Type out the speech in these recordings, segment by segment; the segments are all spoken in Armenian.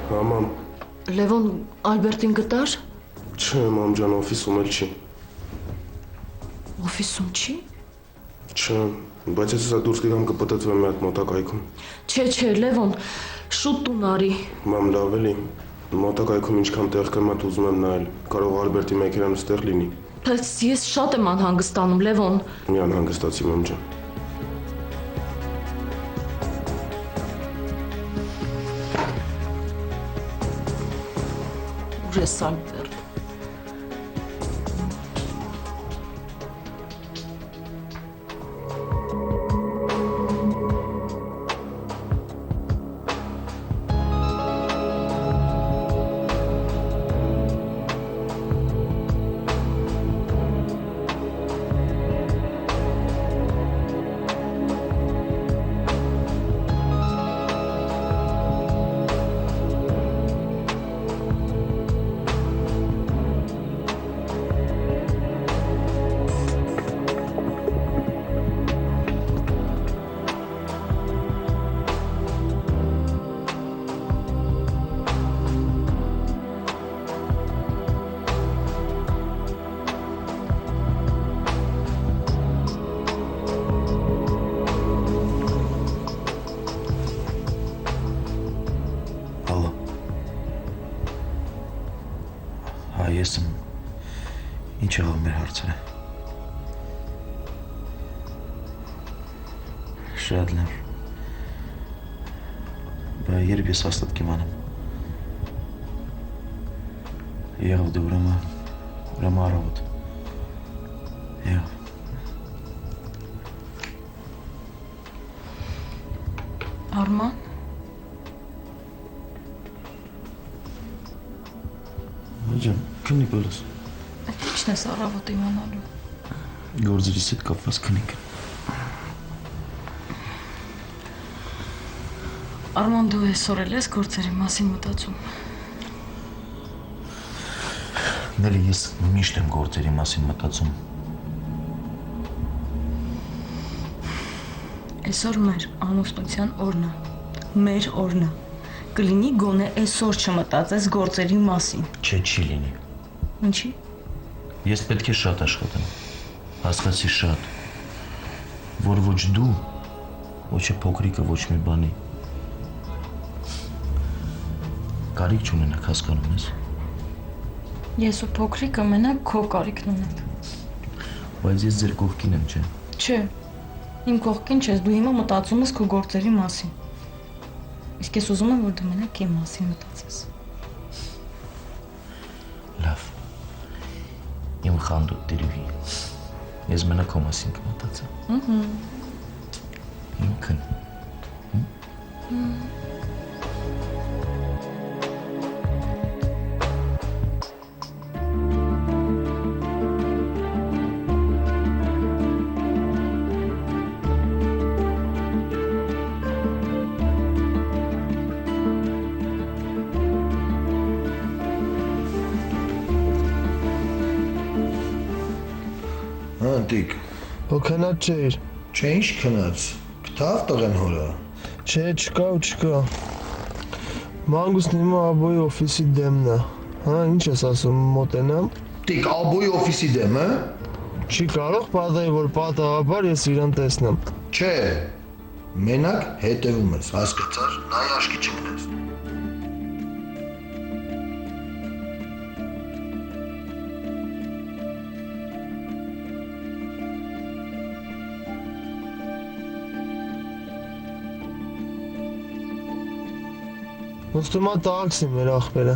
Հա, մամ։ Լևոն Ալբերտին գտար։ Չէ, մամ ջան, օֆիսում էլ չի։ Օֆիսում չի։ Չէ, բայց ես սա դուրս կգամ կպտտվեմ մի հատ մոտակայքում։ Չէ, Լևոն, շուտ տուն արի։ Մամ, լավ էլի։ Մոտակայքում ինչքան տեղ կա, մատ ուզում եմ նայել։ Կարող Ալբերտի մեքենան ստեղ լինի։ Բայց ես շատ եմ անհանգստանում, Լևոն։ Մի անհանգստացի, մամ ջան։ Ուր ես Ալբերտ։ Ես եմ, ինչ եղավ մեր հարցերը։ Շատ լավ։ Բա երբ ես հաստատ կիմանամ։ Եղավ դե ուրեմն առավոտ։ Եղավ։ Արման։ Ջան, քնի բալս։ Ինչն ես առավոտ իմանալու։ Գործերից հետ կապված քնիկ։ Արման, դու այսօր էլ ես գործերի մասին մտածում։ Նելի, ես միշտ եմ գործերի մասին մտածում։ Այսօր մեր ամուսնության օրն է։ Մեր օրն է։ Կլինի գոնե այսօր չմտածես գործերի մասին։ Չէ, չի լինի։ Ինչի։ Ես պետք է շատ աշխատեմ։ Հասկացի շատ։ Որ ոչ դու, ոչ է փոքրիկը ոչ մի բանի։ Կարիք չունենաք, հասկանում ես։ Ես ու փոքրիկը մենակ քո կարիքն ունենք։ Բայց ես ձեր կողքին եմ, չէ։ Չէ։ Իմ կողքին չես, դու հիմա մտածում ես քո գործերի մասին։ Իսկ ես ուզում եմ, որ դու մենակ իմ մասին մտածես։ Լավ։ Իմ խանդոտ տիրուհի։ Ես մենակ քո մասին կմտածեմ։ Ինքն։ Տիկ, Հո քնած չէր։ չէ ինչ քնած, կթավ տղեն հորը։ Չէ, չկա ու չկա։ Մանգուստն հիմա աբոյի օֆիսի դեմն է։ Հա, ինչ ես ասում, մոտենամ։ Տիկ, աբոյի օֆիսի դեմ, է։ Չի կարող պատահի, որ պատահաբար ես իրան տեսնեմ։ Չէ, մենակ հետևում ես, հասկացար, նայ աշկի չգնես։ Ոստումա տաքսի մեր ախպերը։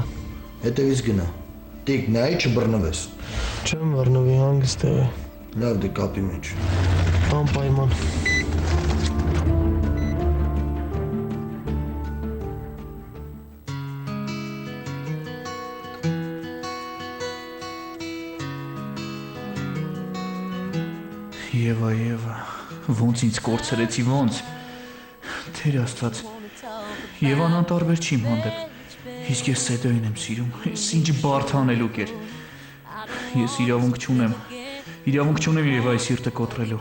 Հետևից գնա։ Տիկ, նայ չբռնվես։ Չեմ վռնվի հանգիստ եղի։ Լավ դե կապի մեջ։ Անպայման։ Եվա, ոնց ինձ կորցրեցի, ոնց։ Թեր Աստված, Եվան անտարբեր չի իմ հանդեպ։ Իսկ ես Սեդոյին եմ սիրում, ես ինչ բարդ անելուկ էր։ Ես իրավունք չունեմ Եվայի սիրտը կոտրելու։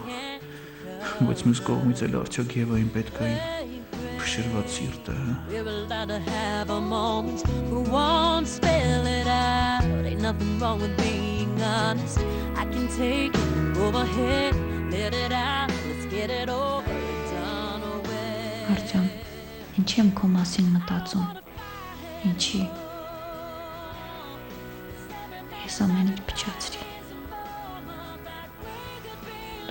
Բայց մյուս կողմից էլ արդյոք Եվային պետք է իմ Քշրված սիրտը։ We're allowed to have our moments. For once, spell it out. Ain't nothing wrong with being honest. I can take it. Go ahead, let it out. Let's get it over and done away. Արտյոմ, ինչի եմ քո մասին մտածում։ Ինչի։ Ես ամեն ինչ փչացրի։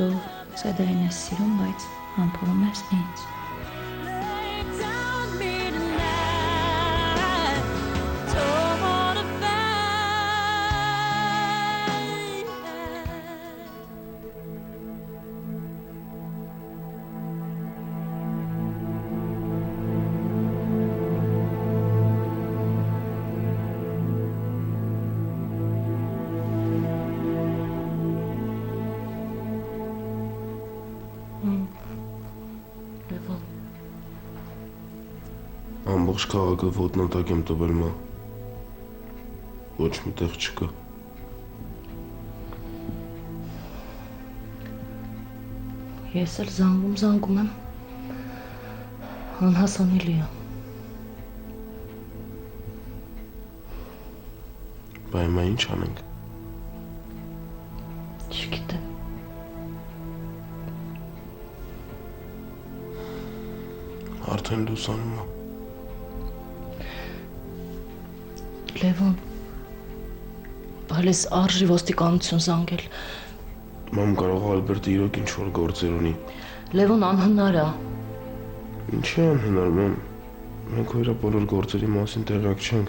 Դու Սեդրին ես սիրում, բայց համբուրում ես ինձ։ Lay down me tonight. Don't wanna fight. Լևոն, Ամբողջ քաղաքը ոտնատակ եմ տվել մա։ Ոչ մի տեղ չկա։ ես էլ զանգում եմ։ Անհասանելի է։ Բայ հիմա ինչ անենք։ Չգիտեմ։ Արդեն լուսանում է։ Լևոն, բալես արժի ոստիկանություն զանգել։ Մամ կարող է Ալբերտը իրոք ինչ որ գործեր ունի։ Լևոն անհնար է։ Ինչի անհնար մամ։ Մենք հո իր բոլոր գործերի մասին տեղյակ չենք։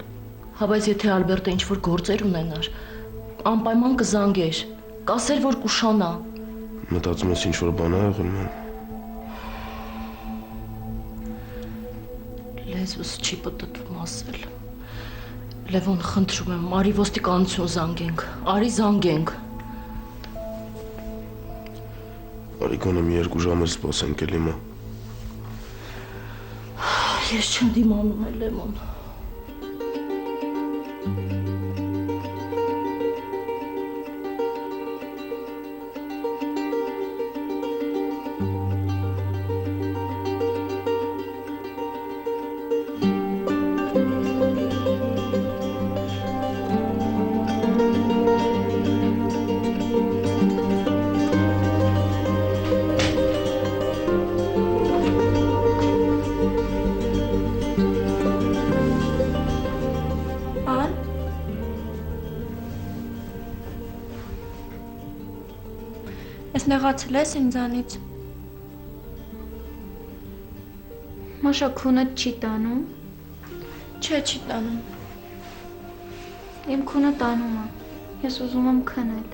Հա բայց եթե Ալբերտը ինչ որ գործեր ունենար, անպայման կզանգեր, կասեր որ կուշանա։ Մտածում ես ինչ որ բան ա եղել մամ։ Լեզուս չի պտտվում ասել։ Լևոն, խնդրում եմ, արի ոստիկանություն զանգենք, արի զանգենք։ Արի գոնե մի 2 ժամ էլ սպասենք էլի մա։ Ես չեմ դիմանում էլ Լևոն։ Ան։ Ես նեղացել ես ինձանից։ Մաշա քունը չի տանում։ Չէ, չի տանում։ Իմ քունը տանում է։ Ես ուզում եմ քնել։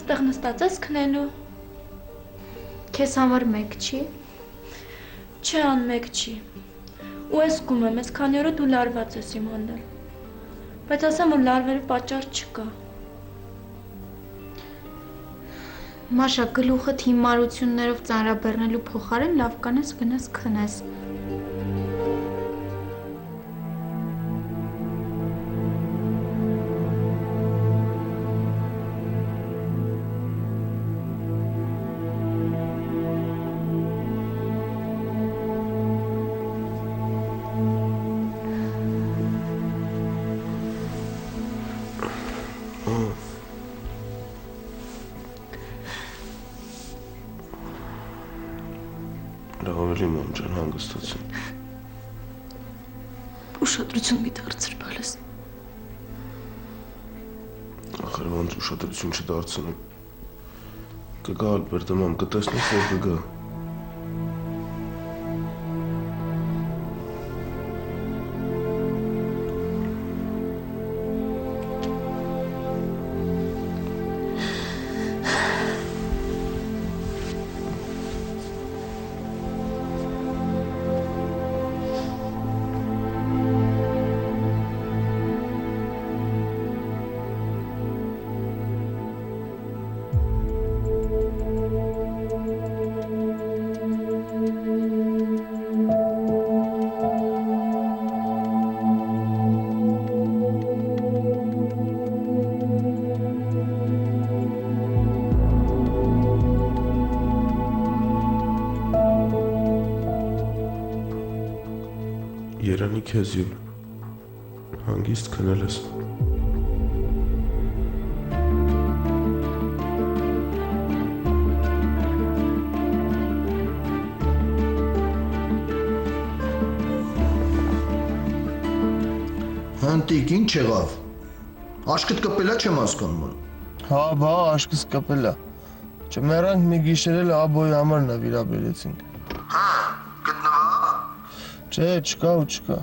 Ստեղ նստած ես քնելու։ Քեզ համար մեկ չի։ Չէ, ան մեկ չի։ Ու ես զգում եմ, ես քանի օրը դու լարված ես իմ հանդեպ։ Բայց ասեմ, որ լարվելու պատճառ չկա։ Մաշա, գլուխդ հիմարություններով ծանրաբեռնելու փոխարեն լավ կանես գնաս քնես։ Լավ էլի մամ ջան հանգստացին։ Ուշադրություն մի դարձր բալես։ Ախր ոնց ուշադրություն չդարձնեմ։ Կգա Ալբերտը մամ, կտեսնես որ կգա։ Երանի քեզ Յուլ։ Հանգիստ քնել ես։ Հանտիկ, ինչ եղավ։ Աշկդ կպելա չեմ հասկանում։ Հա, բա, աշկս կպել է։ Չմեռանք մի գիշերել աբոյի համար նվիրաբերեցինք։ Հա, գտնվա։ Չէ, չկա ու չկա։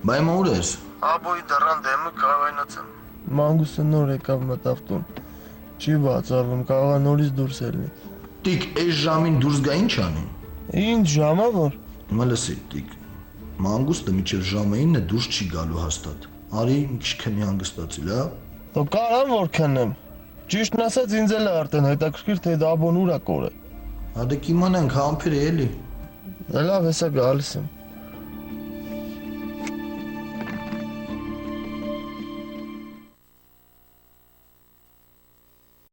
Բայ հիմա ուր ես։ Աբոյի դռան դեմը կարվայնացեմ։ Մանգուստը նոր եկավ մտավ տուն։ Չի բացառվում, կարող է նորից դուրս ելնի։ Տիկ, այս ժամին դուրս գա ինչ անի։ Ինչ ժամա որ։ Հիմա լսի, Տիկ։ Մանգուստը միջև ժամը 9-ը դուրս չի գալու հաստատ։ Արի, մի քիչ քնի հանգստացի, լա։ Դու կարամ որ քնեմ։ Ճիշտն ասած ինձ էլ է արդեն հետաքրքիր թե դա աբոն ուրա կորը։ Հա դե կիմանանք համբեր էլի։ Լավ, հեսա գալիս եմ։